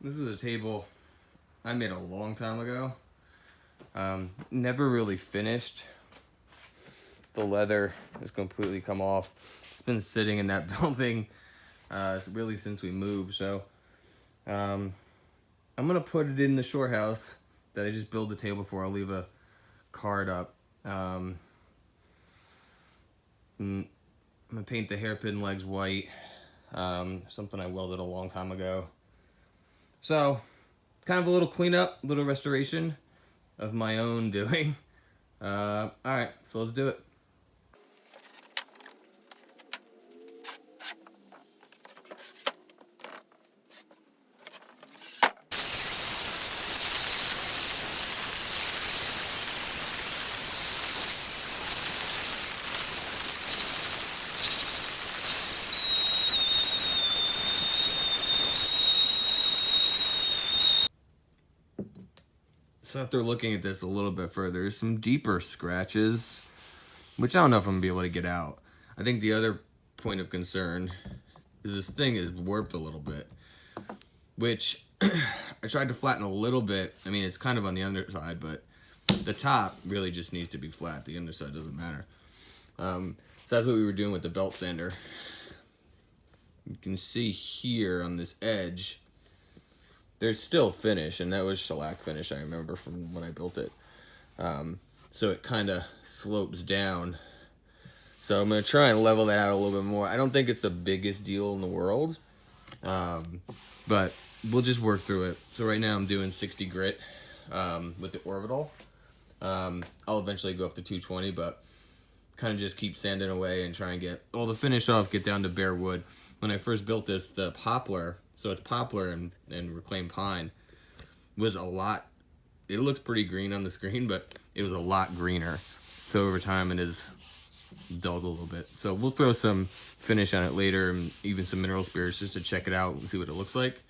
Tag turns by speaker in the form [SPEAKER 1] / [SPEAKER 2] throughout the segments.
[SPEAKER 1] This is a table I made a long time ago. Never really finished. The leather has completely come off. It's been sitting in that building really since we moved. So I'm gonna put it in the shore house that I just built the table for. I'll leave a card up. I'm gonna paint the hairpin legs white. Something I welded a long time ago. So kind of a little cleanup, little restoration of my own doing. All right, so let's do it. So after looking at this a little bit further, there's some deeper scratches, which I don't know if I'm gonna be able to get out. I think the other point of concern is this thing is warped a little bit, which I tried to flatten a little bit. I mean, it's kind of on the underside, but the top really just needs to be flat. The underside doesn't matter. So that's what we were doing with the belt sander. You can see here on this edge, there's still finish, and that was shellac finish, I remember from when I built it. So it kind of slopes down. So I'm going to try and level that out a little bit more. I don't think it's the biggest deal in the world, but we'll just work through it. So right now I'm doing 60 grit with the orbital. I'll eventually go up to 220, but kind of just keep sanding away and try and get all the finish off, get down to bare wood. When I first built this, the poplar, so it's poplar and reclaimed pine, was a lot, it looked pretty green on the screen, but it was a lot greener. So over time it is dulled a little bit. So we'll throw some finish on it later, and even some mineral spirits just to check it out and see what it looks like.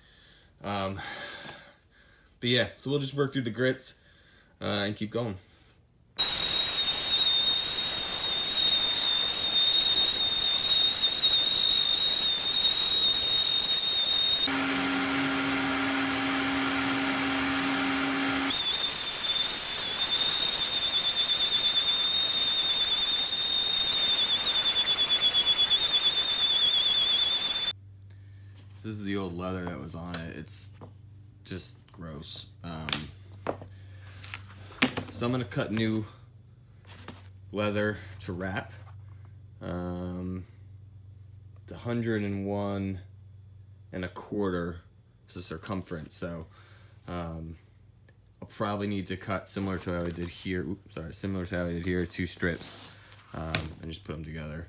[SPEAKER 1] But yeah, so we'll just work through the grits and keep going. This is the old leather that was on it. It's just gross. So I'm gonna cut new leather to wrap. It's 101 1/4 is the circumference. So I'll probably need to cut similar to how I did here. Oops, sorry, similar to how I did here, 2 strips, and just put them together,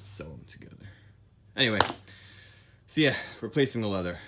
[SPEAKER 1] sew them together. Anyway. So yeah, replacing the leather.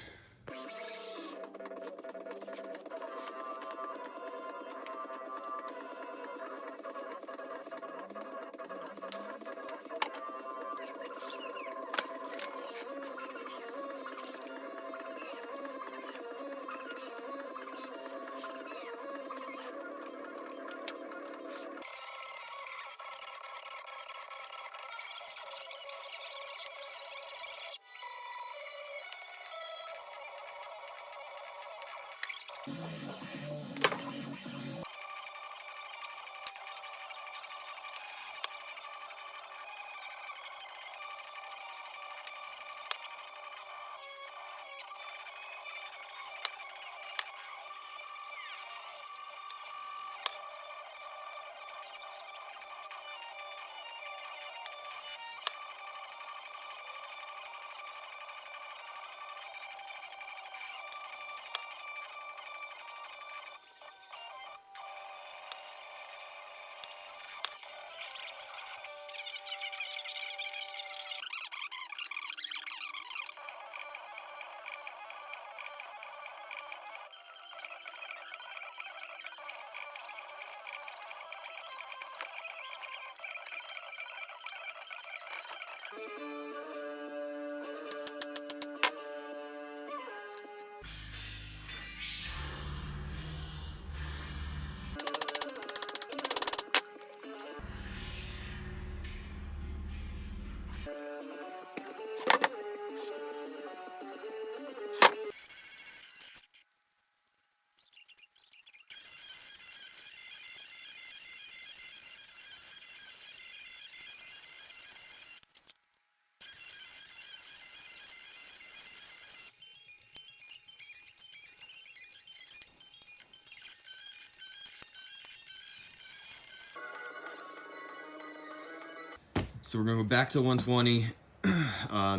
[SPEAKER 1] So we're gonna go back to 120,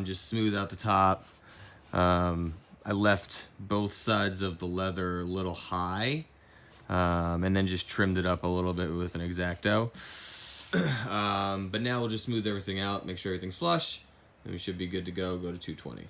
[SPEAKER 1] just smooth out the top. I left both sides of the leather a little high, and then just trimmed it up a little bit with an X-Acto. But now we'll just smooth everything out, make sure everything's flush, and we should be good to go to 220.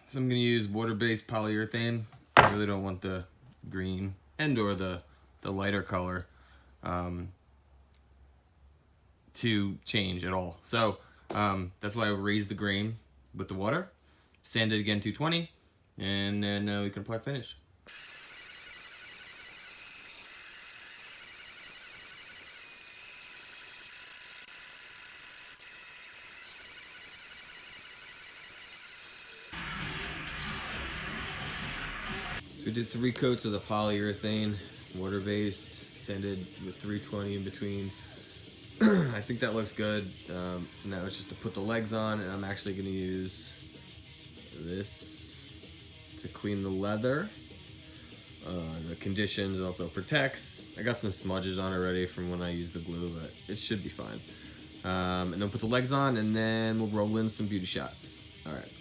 [SPEAKER 1] So I'm gonna use water-based polyurethane. I really don't want the green and or the lighter color to change at all. So that's why I raised the grain with the water, sand it again 220, and then we can apply finish. So we did 3 coats of the polyurethane, water-based, sanded with 320 in between. I think that looks good. So now it's just to put the legs on, and I'm actually going to use this to clean the leather. The conditions, it also protects. I got some smudges on already from when I used the glue, but it should be fine. And then put the legs on, and then we'll roll in some beauty shots. All right.